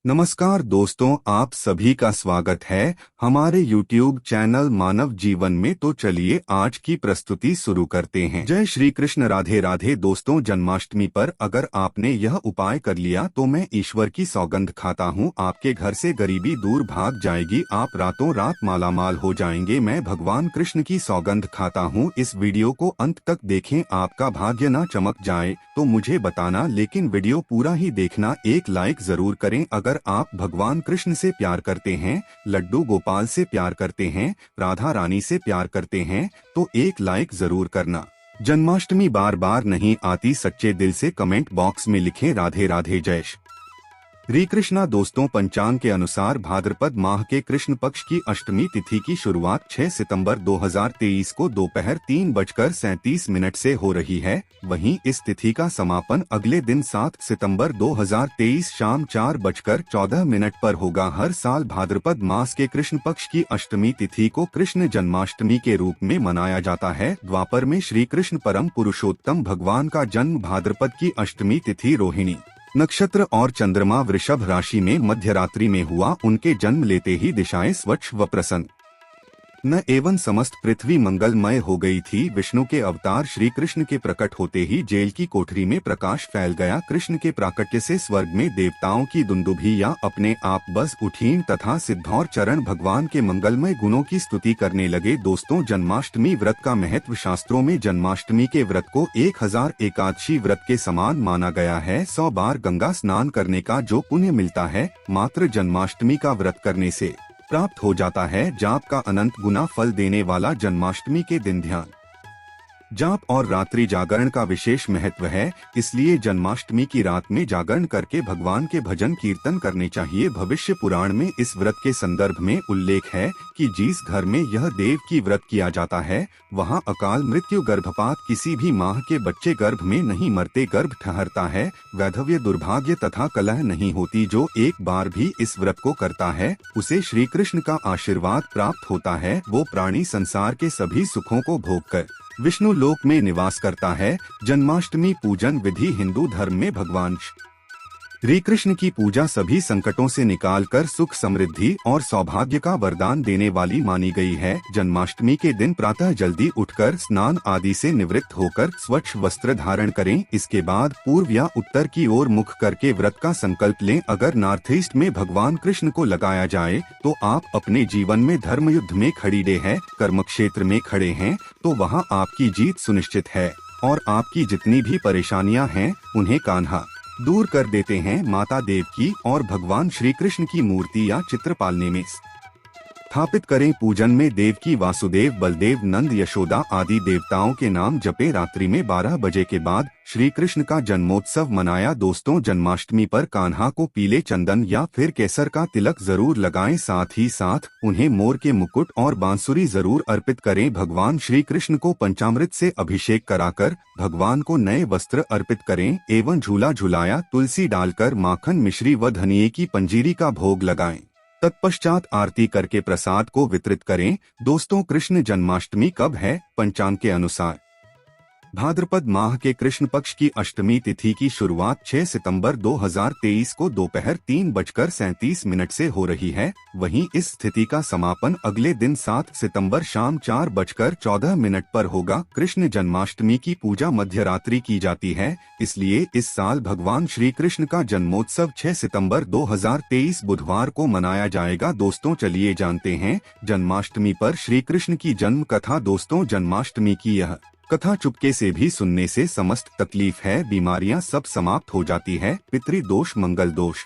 नमस्कार दोस्तों, आप सभी का स्वागत है हमारे YouTube चैनल मानव जीवन में। तो चलिए आज की प्रस्तुति शुरू करते हैं। जय श्री कृष्ण, राधे राधे। दोस्तों, जन्माष्टमी पर अगर आपने यह उपाय कर लिया तो मैं ईश्वर की सौगंध खाता हूँ, आपके घर से गरीबी दूर भाग जाएगी, आप रातों रात मालामाल हो जाएंगे। मैं भगवान कृष्ण की सौगंध खाता हूँ। इस वीडियो को अंत तक देखें, आपका भाग्य ना चमक जाए तो मुझे बताना, लेकिन वीडियो पूरा ही देखना। एक लाइक जरूर करें अगर आप भगवान कृष्ण से प्यार करते हैं, लड्डू गोपाल से प्यार करते हैं, राधा रानी से प्यार करते हैं तो एक लाइक जरूर करना। जन्माष्टमी बार बार नहीं आती, सच्चे दिल से कमेंट बॉक्स में लिखें राधे राधे, जय श्री कृष्णा। दोस्तों, पंचांग के अनुसार भाद्रपद माह के कृष्ण पक्ष की अष्टमी तिथि की शुरुआत 6 सितंबर 2023 को दोपहर 3:37 से हो रही है। वहीं इस तिथि का समापन अगले दिन 7 सितंबर 2023 शाम 4:14 पर होगा। हर साल भाद्रपद मास के कृष्ण पक्ष की अष्टमी तिथि को कृष्ण जन्माष्टमी के रूप में मनाया जाता है। द्वापर में श्री कृष्ण परम पुरुषोत्तम भगवान का जन्म भाद्रपद की अष्टमी तिथि रोहिणी नक्षत्र और चंद्रमा वृषभ राशि में मध्य रात्रि में हुआ। उनके जन्म लेते ही दिशाएं स्वच्छ व प्रसन्न न एवं समस्त पृथ्वी मंगलमय हो गई थी। विष्णु के अवतार श्री कृष्ण के प्रकट होते ही जेल की कोठरी में प्रकाश फैल गया। कृष्ण के प्राकट्य से स्वर्ग में देवताओं की दुंदुभियां अपने आप बस उठीं तथा सिद्धौर चरण भगवान के मंगलमय गुणों की स्तुति करने लगे। दोस्तों, जन्माष्टमी व्रत का महत्व। शास्त्रों में जन्माष्टमी के व्रत को 1000 एकादशी व्रत के समान माना गया है। 100 बार गंगा स्नान करने का जो पुण्य मिलता है, मात्र जन्माष्टमी का व्रत करने से प्राप्त हो जाता है। जाप का अनंत गुना फल देने वाला जन्माष्टमी के दिन ध्यान, जाप और रात्रि जागरण का विशेष महत्व है। इसलिए जन्माष्टमी की रात में जागरण करके भगवान के भजन कीर्तन करने चाहिए। भविष्य पुराण में इस व्रत के संदर्भ में उल्लेख है कि जिस घर में यह देव की व्रत किया जाता है, वहां अकाल मृत्यु, गर्भपात, किसी भी माह के बच्चे गर्भ में नहीं मरते, गर्भ ठहरता है, वैधव्य, दुर्भाग्य तथा कलह नहीं होती। जो एक बार भी इस व्रत को करता है उसे श्री कृष्ण का आशीर्वाद प्राप्त होता है। वो प्राणी संसार के सभी सुखों को भोगकर विष्णु लोक में निवास करता है। जन्माष्टमी पूजन विधि। हिंदू धर्म में भगवान श्री कृष्ण की पूजा सभी संकटों से निकालकर सुख, समृद्धि और सौभाग्य का वरदान देने वाली मानी गई है। जन्माष्टमी के दिन प्रातः जल्दी उठकर स्नान आदि से निवृत्त होकर स्वच्छ वस्त्र धारण करें। इसके बाद पूर्व या उत्तर की ओर मुख करके व्रत का संकल्प लें। अगर नॉर्थ ईस्ट में भगवान कृष्ण को लगाया जाए तो आप अपने जीवन में धर्म युद्ध में खड़ीरे हैं, कर्म क्षेत्र में खड़े हैं तो वहाँ आपकी जीत सुनिश्चित है और आपकी जितनी भी परेशानियाँ हैं उन्हें कान्हा दूर कर देते हैं। माता देव की और भगवान श्री कृष्ण की मूर्ति या चित्र पालने में स्थापित करें। पूजन में देव की वासुदेव, बलदेव, नंद, यशोदा आदि देवताओं के नाम जपे। रात्रि में 12 बजे के बाद श्री कृष्ण का जन्मोत्सव मनाया। दोस्तों, जन्माष्टमी पर कान्हा को पीले चंदन या फिर केसर का तिलक जरूर लगाएं। साथ ही साथ उन्हें मोर के मुकुट और बांसुरी जरूर अर्पित करें। भगवान श्री कृष्ण को पंचामृत से अभिषेक कराकर भगवान को नए वस्त्र अर्पित करें एवं झूला झुलाया, तुलसी डालकर माखन, मिश्री व धनिये की पंजीरी का भोग लगाएं। तत्पश्चात आरती करके प्रसाद को वितरित करें। दोस्तों, कृष्ण जन्माष्टमी कब है? पंचांग के अनुसार भाद्रपद माह के कृष्ण पक्ष की अष्टमी तिथि की शुरुआत 6 सितंबर 2023 को दोपहर 3:37 से हो रही है। वहीं इस तिथि का समापन अगले दिन 7 सितंबर शाम 4:14 पर होगा। कृष्ण जन्माष्टमी की पूजा मध्य रात्रि की जाती है, इसलिए इस साल भगवान श्री कृष्ण का जन्मोत्सव 6 सितंबर 2023 बुधवार को मनाया जाएगा। दोस्तों, चलिए जानते हैं जन्माष्टमी पर श्री कृष्ण की जन्म कथा। दोस्तों, जन्माष्टमी की यह कथा चुपके से भी सुनने से समस्त तकलीफ है, बीमारियां सब समाप्त हो जाती है। पितृ दोष, मंगल दोष,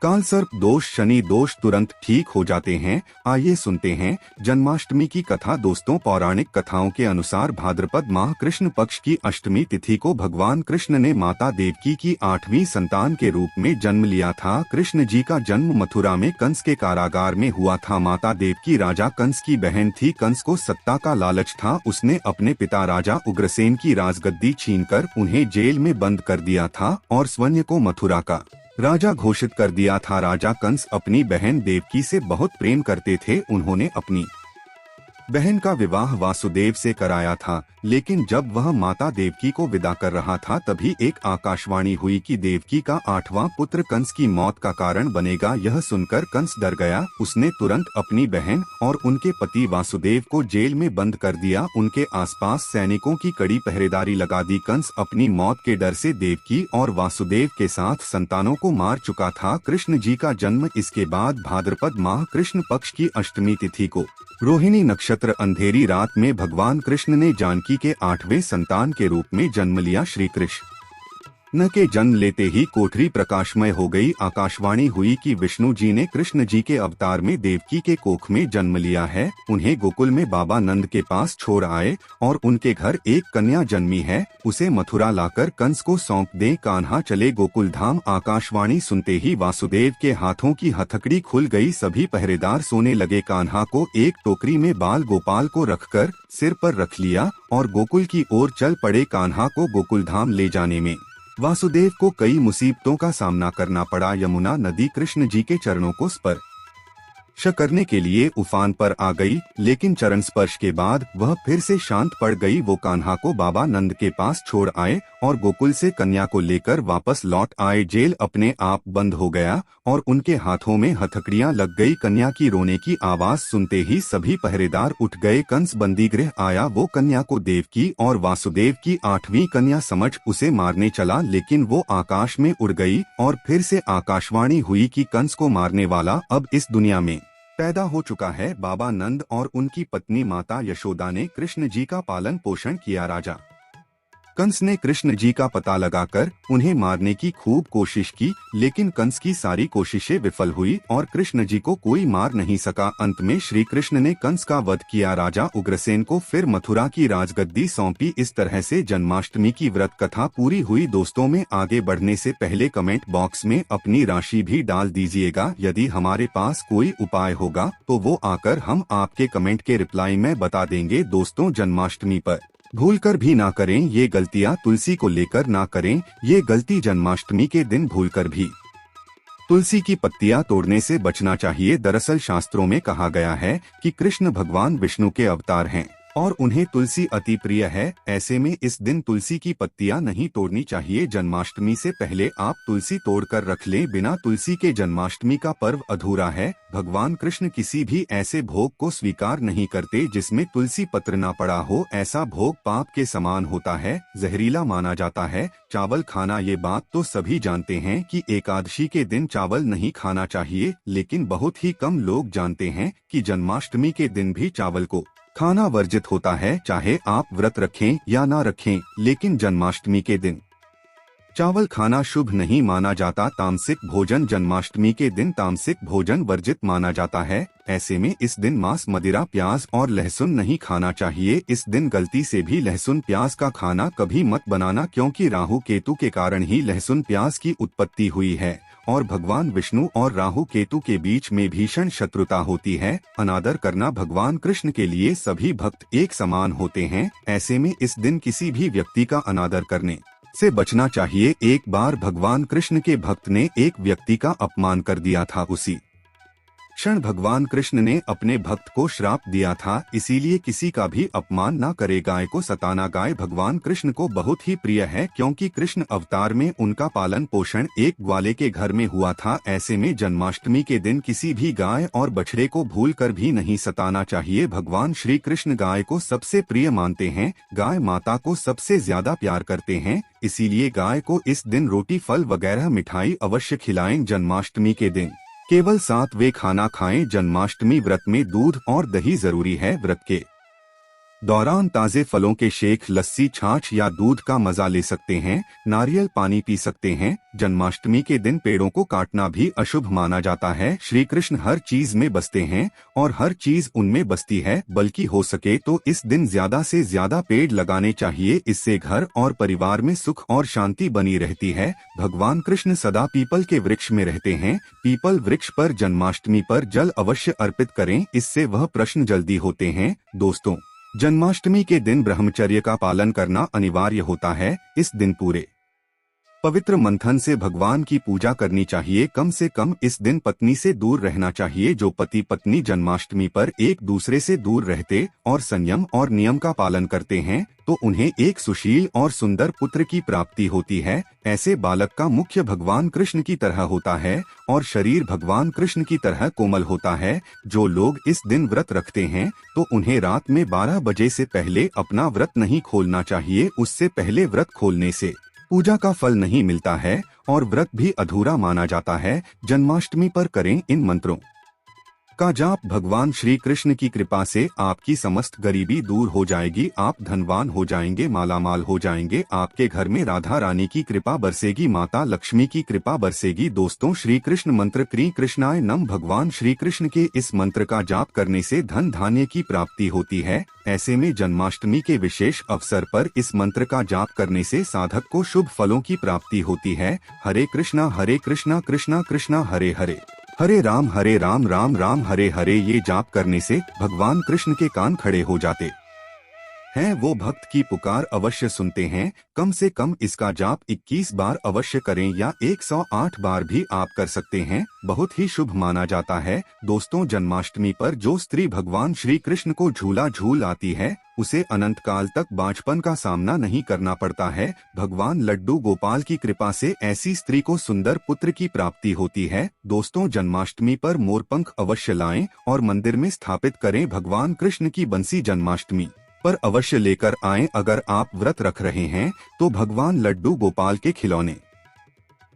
काल सर्प दोष, शनि दोष तुरंत ठीक हो जाते हैं। आइए सुनते हैं जन्माष्टमी की कथा। दोस्तों, पौराणिक कथाओं के अनुसार भाद्रपद माह कृष्ण पक्ष की अष्टमी तिथि को भगवान कृष्ण ने माता देवकी की 8वीं संतान के रूप में जन्म लिया था। कृष्ण जी का जन्म मथुरा में कंस के कारागार में हुआ था। माता देवकी राजा कंस की बहन थी। कंस को सत्ता का लालच था। उसने अपने पिता राजा उग्रसेन की राजगद्दी छीनकर उन्हें जेल में बंद कर दिया था और स्वयं को मथुरा का राजा घोषित कर दिया था। राजा कंस अपनी बहन देवकी से बहुत प्रेम करते थे। उन्होंने अपनी बहन का विवाह वासुदेव से कराया था, लेकिन जब वह माता देवकी को विदा कर रहा था तभी एक आकाशवाणी हुई कि देवकी का 8वां पुत्र कंस की मौत का कारण बनेगा। यह सुनकर कंस डर गया। उसने तुरंत अपनी बहन और उनके पति वासुदेव को जेल में बंद कर दिया। उनके आसपास सैनिकों की कड़ी पहरेदारी लगा दी। कंस अपनी मौत के डर से देवकी और वासुदेव के साथ संतानों को मार चुका था। कृष्ण जी का जन्म इसके बाद भाद्रपद माह कृष्ण पक्ष की अष्टमी तिथि को रोहिणी नक्षत्र अंधेरी रात में भगवान कृष्ण ने जानकी के 8वें संतान के रूप में जन्म लिया। श्री कृष्ण न के जन्म लेते ही कोठरी प्रकाशमय हो गई। आकाशवाणी हुई कि विष्णु जी ने कृष्ण जी के अवतार में देवकी के कोख में जन्म लिया है। उन्हें गोकुल में बाबा नंद के पास छोड़ आए और उनके घर एक कन्या जन्मी है, उसे मथुरा लाकर कंस को सौंप दें। कान्हा चले गोकुल धाम। आकाशवाणी सुनते ही वासुदेव के हाथों की हथकड़ी खुल गई। सभी पहरेदार सोने लगे। कान्हा को एक टोकरी में बाल गोपाल को रखकर सिर पर रख लिया और गोकुल की ओर चल पड़े। कान्हा को गोकुल धाम ले जाने में वासुदेव को कई मुसीबतों का सामना करना पड़ा। यमुना नदी कृष्ण जी के चरणों को स्पर्श करने के लिए उफान पर आ गई, लेकिन चरण स्पर्श के बाद वह फिर से शांत पड़ गई। वो कान्हा को बाबा नंद के पास छोड़ आए और गोकुल से कन्या को लेकर वापस लौट आए। जेल अपने आप बंद हो गया और उनके हाथों में हथकड़ियां लग गई। कन्या की रोने की आवाज सुनते ही सभी पहरेदार उठ गए। कंस बंदीगृह आया। वो कन्या को देवकी और वासुदेव की 8वीं कन्या समझ उसे मारने चला, लेकिन वो आकाश में उड़ गई और फिर से आकाशवाणी हुई कि कंस को मारने वाला अब इस दुनिया में पैदा हो चुका है। बाबा नंद और उनकी पत्नी माता यशोदा ने कृष्ण जी का पालन पोषण किया। राजा कंस ने कृष्ण जी का पता लगाकर उन्हें मारने की खूब कोशिश की, लेकिन कंस की सारी कोशिशें विफल हुई और कृष्ण जी को कोई मार नहीं सका। अंत में श्री कृष्ण ने कंस का वध किया। राजा उग्रसेन को फिर मथुरा की राजगद्दी सौंपी। इस तरह से जन्माष्टमी की व्रत कथा पूरी हुई। दोस्तों में आगे बढ़ने से पहले कमेंट बॉक्स में अपनी राशि भी डाल दीजिएगा। यदि हमारे पास कोई उपाय होगा तो वो आकर हम आपके कमेंट के रिप्लाई में बता देंगे। दोस्तों, जन्माष्टमी पर भूलकर भी ना करें ये गलतियां। तुलसी को लेकर ना करें ये गलती। जन्माष्टमी के दिन भूलकर भी तुलसी की पत्तियां तोड़ने से बचना चाहिए। दरअसल शास्त्रों में कहा गया है कि कृष्ण भगवान विष्णु के अवतार हैं और उन्हें तुलसी अति प्रिय है। ऐसे में इस दिन तुलसी की पत्तियां नहीं तोड़नी चाहिए। जन्माष्टमी से पहले आप तुलसी तोड़कर रख लें। बिना तुलसी के जन्माष्टमी का पर्व अधूरा है। भगवान कृष्ण किसी भी ऐसे भोग को स्वीकार नहीं करते जिसमें तुलसी पत्र न पड़ा हो। ऐसा भोग पाप के समान होता है, जहरीला माना जाता है। चावल खाना, ये बात तो सभी जानते हैं कि एकादशी के दिन चावल नहीं खाना चाहिए, लेकिन बहुत ही कम लोग जानते हैं कि जन्माष्टमी के दिन भी चावल को खाना वर्जित होता है। चाहे आप व्रत रखें या ना रखें, लेकिन जन्माष्टमी के दिन चावल खाना शुभ नहीं माना जाता। तामसिक भोजन, जन्माष्टमी के दिन तामसिक भोजन वर्जित माना जाता है। ऐसे में इस दिन मांस, मदिरा, प्याज और लहसुन नहीं खाना चाहिए। इस दिन गलती से भी लहसुन प्याज का खाना कभी मत बनाना, क्योंकि राहु केतु के कारण ही लहसुन प्याज की उत्पत्ति हुई है और भगवान विष्णु और राहु केतु के बीच में भीषण शत्रुता होती है। अनादर करना, भगवान कृष्ण के लिए सभी भक्त एक समान होते हैं। ऐसे में इस दिन किसी भी व्यक्ति का अनादर करने से बचना चाहिए। एक बार भगवान कृष्ण के भक्त ने एक व्यक्ति का अपमान कर दिया था। उसी क्षण भगवान कृष्ण ने अपने भक्त को श्राप दिया था। इसीलिए किसी का भी अपमान ना करे। गाय को सताना, गाय भगवान कृष्ण को बहुत ही प्रिय है, क्योंकि कृष्ण अवतार में उनका पालन पोषण एक ग्वाले के घर में हुआ था। ऐसे में जन्माष्टमी के दिन किसी भी गाय और बछड़े को भूलकर भी नहीं सताना चाहिए। भगवान श्री कृष्ण गाय को सबसे प्रिय मानते हैं। गाय माता को सबसे ज्यादा प्यार करते हैं, इसीलिए गाय को इस दिन रोटी, फल वगैरह मिठाई अवश्य खिलाएं। जन्माष्टमी के दिन केवल 7 वे खाना खाएं। जन्माष्टमी व्रत में दूध और दही जरूरी है। व्रत के दौरान ताजे फलों के शेक, लस्सी, छाछ या दूध का मजा ले सकते हैं। नारियल पानी पी सकते हैं। जन्माष्टमी के दिन पेड़ों को काटना भी अशुभ माना जाता है। श्री कृष्ण हर चीज में बसते हैं और हर चीज उनमें बसती है, बल्कि हो सके तो इस दिन ज्यादा से ज्यादा पेड़ लगाने चाहिए। इससे घर और परिवार में सुख और शांति बनी रहती है। भगवान कृष्ण सदा पीपल के वृक्ष में रहते हैं। पीपल वृक्ष पर जन्माष्टमी पर जल अवश्य अर्पित करें, इससे वह प्रश्न जल्दी होते हैं। दोस्तों, जन्माष्टमी के दिन ब्रह्मचर्य का पालन करना अनिवार्य होता है। इस दिन पूरे पवित्र मंथन से भगवान की पूजा करनी चाहिए। कम से कम इस दिन पत्नी से दूर रहना चाहिए। जो पति पत्नी जन्माष्टमी पर एक दूसरे से दूर रहते और संयम और नियम का पालन करते हैं तो उन्हें एक सुशील और सुंदर पुत्र की प्राप्ति होती है। ऐसे बालक का मुख्य भगवान कृष्ण की तरह होता है और शरीर भगवान कृष्ण की तरह कोमल होता है। जो लोग इस दिन व्रत रखते हैं तो उन्हें रात में 12 बजे से पहले अपना व्रत नहीं खोलना चाहिए। उससे पहले व्रत खोलने से पूजा का फल नहीं मिलता है और व्रत भी अधूरा माना जाता है। जन्माष्टमी पर करें इन मंत्रों का जाप। भगवान श्री कृष्ण की कृपा से आपकी समस्त गरीबी दूर हो जाएगी। आप धनवान हो जाएंगे, मालामाल हो जाएंगे। आपके घर में राधा रानी की कृपा बरसेगी, माता लक्ष्मी की कृपा बरसेगी। दोस्तों, श्री कृष्ण मंत्र क्री कृष्णाय नम। भगवान श्री कृष्ण के इस मंत्र का जाप करने से धन धान्य की प्राप्ति होती है। ऐसे में जन्माष्टमी के विशेष अवसर पर इस मंत्र का जाप करने से साधक को शुभ फलों की प्राप्ति होती है। हरे कृष्णा कृष्णा कृष्णा हरे हरे राम राम राम हरे हरे। ये जाप करने से भगवान कृष्ण के कान खड़े हो जाते हैं। वो भक्त की पुकार अवश्य सुनते हैं। कम से कम इसका जाप 21 बार अवश्य करें या 108 बार भी आप कर सकते हैं। बहुत ही शुभ माना जाता है। दोस्तों, जन्माष्टमी पर जो स्त्री भगवान श्री कृष्ण को झूला झूल आती है उसे अनंत काल तक बांझपन का सामना नहीं करना पड़ता है। भगवान लड्डू गोपाल की कृपा से ऐसी स्त्री को सुंदर पुत्र की प्राप्ति होती है। दोस्तों, जन्माष्टमी पर मोरपंख अवश्य लाएं और मंदिर में स्थापित करें। भगवान कृष्ण की बंसी जन्माष्टमी पर अवश्य लेकर आएं। अगर आप व्रत रख रहे हैं तो भगवान लड्डू गोपाल के खिलौने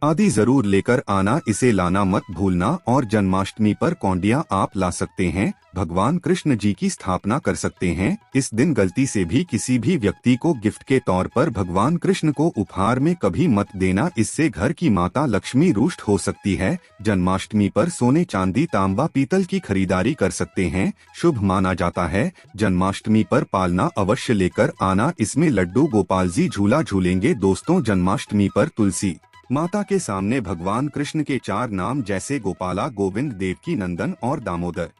आदि जरूर लेकर आना, इसे लाना मत भूलना। और जन्माष्टमी पर कौंडिया आप ला सकते हैं, भगवान कृष्ण जी की स्थापना कर सकते हैं। इस दिन गलती से भी किसी भी व्यक्ति को गिफ्ट के तौर पर भगवान कृष्ण को उपहार में कभी मत देना, इससे घर की माता लक्ष्मी रुष्ट हो सकती है। जन्माष्टमी पर सोने चांदी तांबा पीतल की खरीदारी कर सकते हैं, शुभ माना जाता है। जन्माष्टमी पर पालना अवश्य लेकर आना, इसमें लड्डू गोपाल जी झूला झूलेंगे। दोस्तों, जन्माष्टमी पर तुलसी माता के सामने भगवान कृष्ण के 4 नाम जैसे गोपाला, गोविंद, देवकी, नंदन और दामोदर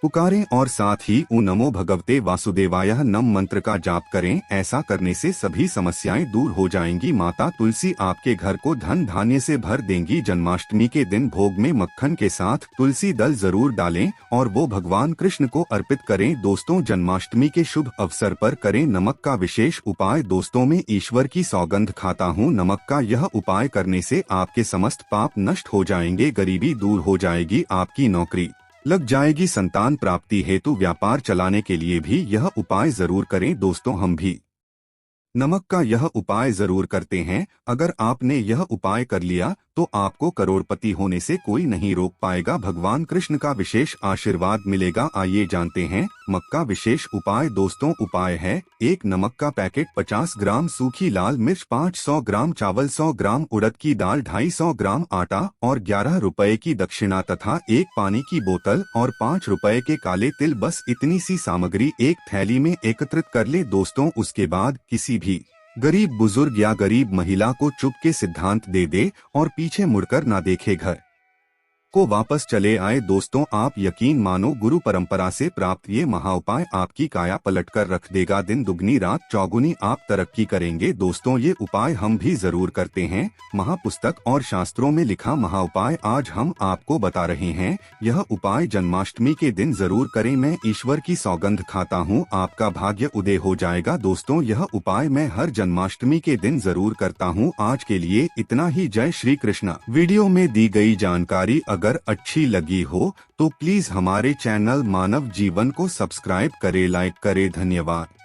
पुकारें और साथ ही ओ नमो भगवते वासुदेवाय नम मंत्र का जाप करें। ऐसा करने से सभी समस्याएं दूर हो जाएंगी। माता तुलसी आपके घर को धन धान्य से भर देंगी। जन्माष्टमी के दिन भोग में मक्खन के साथ तुलसी दल जरूर डालें और वो भगवान कृष्ण को अर्पित करें। दोस्तों, जन्माष्टमी के शुभ अवसर पर करें नमक का विशेष उपाय। दोस्तों, मैं ईश्वर की सौगंध खाता हूँ, नमक का यह उपाय करने से आपके समस्त पाप नष्ट हो जाएंगे, गरीबी दूर हो जाएगी, आपकी नौकरी लग जाएगी, संतान प्राप्ति हेतु व्यापार चलाने के लिए भी यह उपाय जरूर करें। दोस्तों, हम भी नमक का यह उपाय जरूर करते हैं। अगर आपने यह उपाय कर लिया तो आपको करोड़पति होने से कोई नहीं रोक पाएगा, भगवान कृष्ण का विशेष आशीर्वाद मिलेगा। आइए जानते हैं नमक का विशेष उपाय। दोस्तों, उपाय है: 1 नमक का पैकेट, 50 ग्राम सूखी लाल मिर्च, 500 ग्राम चावल, 100 ग्राम उड़द की दाल, 250 ग्राम आटा और 11 रुपए की दक्षिणा तथा 1 पानी की बोतल और 5 रुपए के काले तिल। बस इतनी सी सामग्री एक थैली में एकत्रित कर ले। दोस्तों, उसके बाद किसी भी गरीब बुजुर्ग या गरीब महिला को चुपके सिद्धांत दे दे और पीछे मुड़कर ना देखे, घर को वापस चले आए। दोस्तों, आप यकीन मानो, गुरु परंपरा से प्राप्त ये महाउपाय आपकी काया पलट कर रख देगा। दिन दुगनी रात चौगुनी आप तरक्की करेंगे। दोस्तों, ये उपाय हम भी जरूर करते हैं। महापुस्तक और शास्त्रों में लिखा महाउपाय आज हम आपको बता रहे हैं। यह उपाय जन्माष्टमी के दिन जरूर करें। मैं ईश्वर की सौगंध खाता हूँ, आपका भाग्य उदय हो जाएगा। दोस्तों, यह उपाय मैं हर जन्माष्टमी के दिन जरूर करता हूँ। आज के लिए इतना ही। जय श्री कृष्ण। वीडियो में दी गई जानकारी अगर अच्छी लगी हो तो प्लीज हमारे चैनल मानव जीवन को सब्सक्राइब करें, लाइक करें। धन्यवाद।